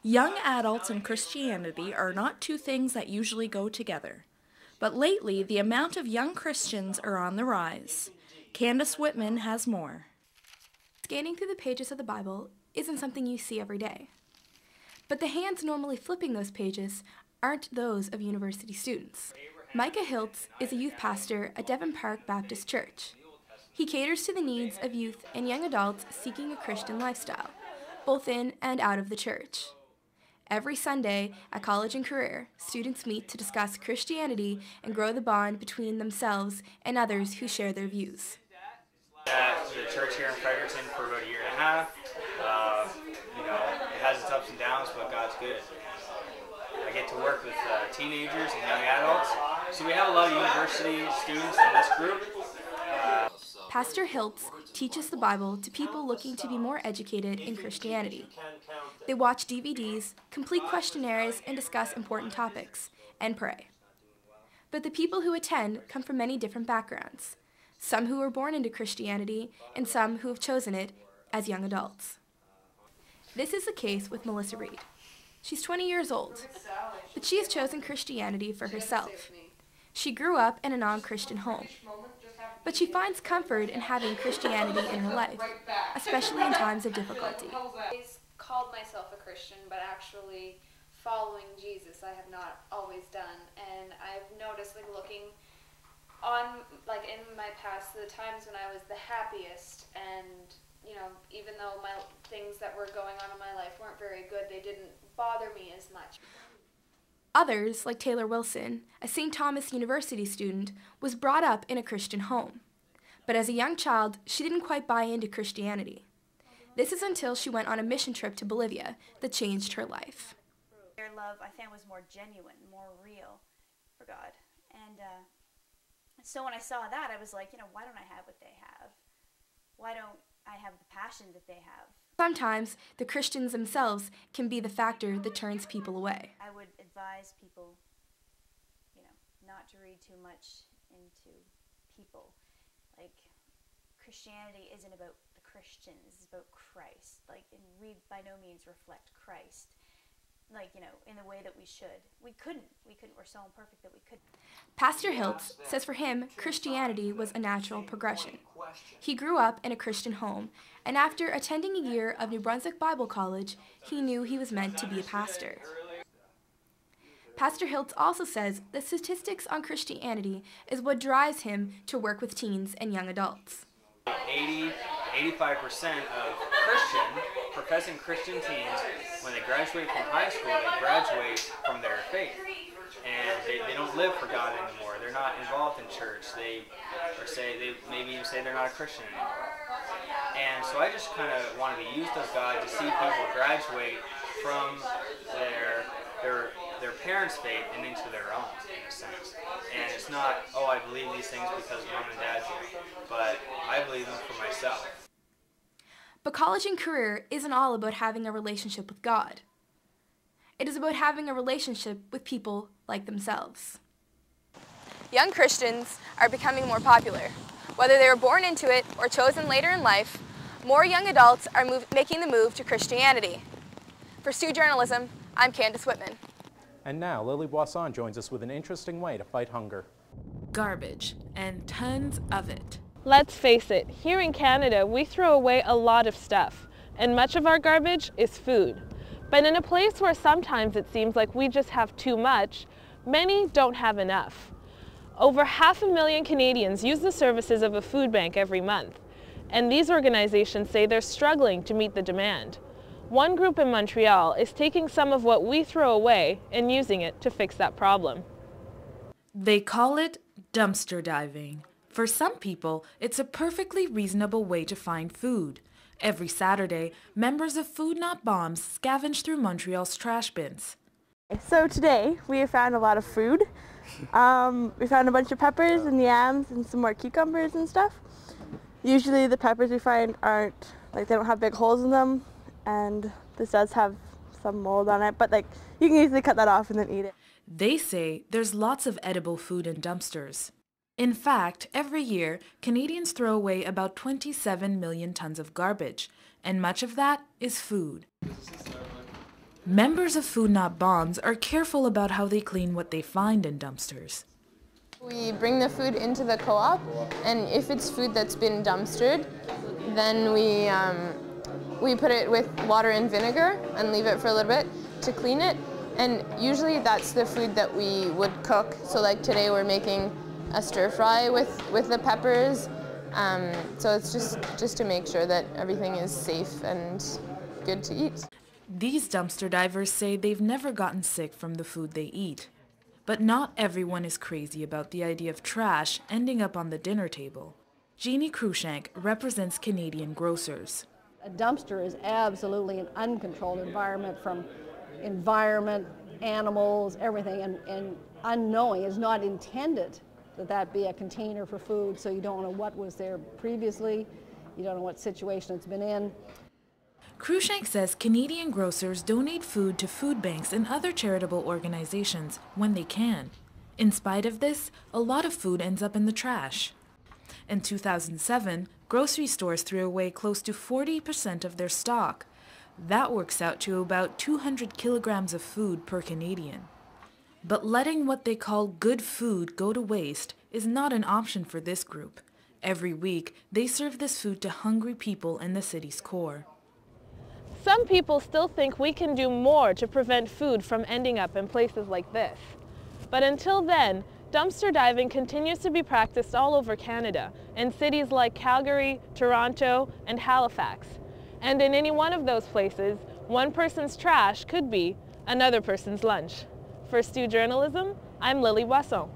Young adults and Christianity are not two things that usually go together. But lately, the amount of young Christians are on the rise. Candace Whitman has more. Scanning through the pages of the Bible isn't something you see every day. But the hands normally flipping those pages aren't those of university students. Micah Hiltz is a youth pastor at Devon Park Baptist Church. He caters to the needs of youth and young adults seeking a Christian lifestyle, both in and out of the church. Every Sunday at College and Career, students meet to discuss Christianity and grow the bond between themselves and others who share their views. At the church here in Fredericton for about a year and a half. It has its ups and downs, but God's good. I get to work with teenagers and young adults. So we have a lot of university students in this group. Pastor Hiltz teaches the Bible to people looking to be more educated in Christianity. They watch DVDs, complete questionnaires, and discuss important topics, and pray. But the people who attend come from many different backgrounds, some who were born into Christianity and some who have chosen it as young adults. This is the case with Melissa Reed. She's 20 years old, but she has chosen Christianity for herself. She grew up in a non-Christian home, but she finds comfort in having Christianity in her life, especially in times of difficulty. I've always called myself a Christian, but actually following Jesus I have not always done. And I've noticed, looking on, in my past, the times when I was the happiest, and even though my things that were going on in my life weren't very good, they didn't bother me as much. Others, like Taylor Wilson, a St. Thomas University student, was brought up in a Christian home. But as a young child, she didn't quite buy into Christianity. This is until she went on a mission trip to Bolivia that changed her life. Their love, I found, was more genuine, more real for God. And so when I saw that, I was like, why don't I have what they have? Why don't I have the passion that they have? Sometimes the Christians themselves can be the factor that turns people away. I would advise people, not to read too much into people. Christianity isn't about the Christians, it's about Christ. And we by no means reflect Christ, in the way that we should. We couldn't. We're so imperfect that we couldn't. Pastor Hiltz says for him, Christianity was a natural progression. He grew up in a Christian home, and after attending a year of New Brunswick Bible College, he knew he was meant to be a pastor. Pastor Hiltz also says the statistics on Christianity is what drives him to work with teens and young adults. 80 to 85% of professing Christian teens, when they graduate from high school, they graduate from their faith. And they don't live for God anymore. They're not involved in church. They maybe even say they're not a Christian anymore. And so I just kind of want to be used of God to see people graduate from their parents' faith and into their own, in a sense. And it's not, I believe these things because mom and dad do, but I believe them for myself. But College and Career isn't all about having a relationship with God. It is about having a relationship with people like themselves. Young Christians are becoming more popular. Whether they were born into it or chosen later in life, more young adults are making the move to Christianity. For Sioux Journalism, I'm Candace Whitman. And now, Lily Boisson joins us with an interesting way to fight hunger. Garbage, and tons of it. Let's face it, here in Canada, we throw away a lot of stuff, and much of our garbage is food. But in a place where sometimes it seems like we just have too much, many don't have enough. Over 500,000 Canadians use the services of a food bank every month, and these organizations say they're struggling to meet the demand. One group in Montreal is taking some of what we throw away and using it to fix that problem. They call it dumpster diving. For some people, it's a perfectly reasonable way to find food. Every Saturday, members of Food Not Bombs scavenge through Montreal's trash bins. So today, we have found a lot of food. We found a bunch of peppers and yams and some more cucumbers and stuff. Usually the peppers we find they don't have big holes in them, and this does have some mold on it, but you can easily cut that off and then eat it. They say there's lots of edible food in dumpsters. In fact, every year, Canadians throw away about 27 million tons of garbage, and much of that is food. Members of Food Not Bombs are careful about how they clean what they find in dumpsters. We bring the food into the co-op, and if it's food that's been dumpstered, then we put it with water and vinegar and leave it for a little bit to clean it. And usually that's the food that we would cook. So like today we're making a stir fry with the peppers. So it's just to make sure that everything is safe and good to eat. These dumpster divers say they've never gotten sick from the food they eat. But not everyone is crazy about the idea of trash ending up on the dinner table. Jeannie Cruikshank represents Canadian grocers. A dumpster is absolutely an uncontrolled environment, from environment, animals, everything, and unknowing is not intended that be a container for food, so you don't know what was there previously, you don't know what situation it's been in. Cruikshank says Canadian grocers donate food to food banks and other charitable organizations when they can. In spite of this, a lot of food ends up in the trash. In 2007, grocery stores threw away close to 40% of their stock. That works out to about 200 kilograms of food per Canadian. But letting what they call good food go to waste is not an option for this group. Every week, they serve this food to hungry people in the city's core. Some people still think we can do more to prevent food from ending up in places like this. But until then, dumpster diving continues to be practiced all over Canada, in cities like Calgary, Toronto, and Halifax. And in any one of those places, one person's trash could be another person's lunch. For Stu Journalism, I'm Lily Boisson.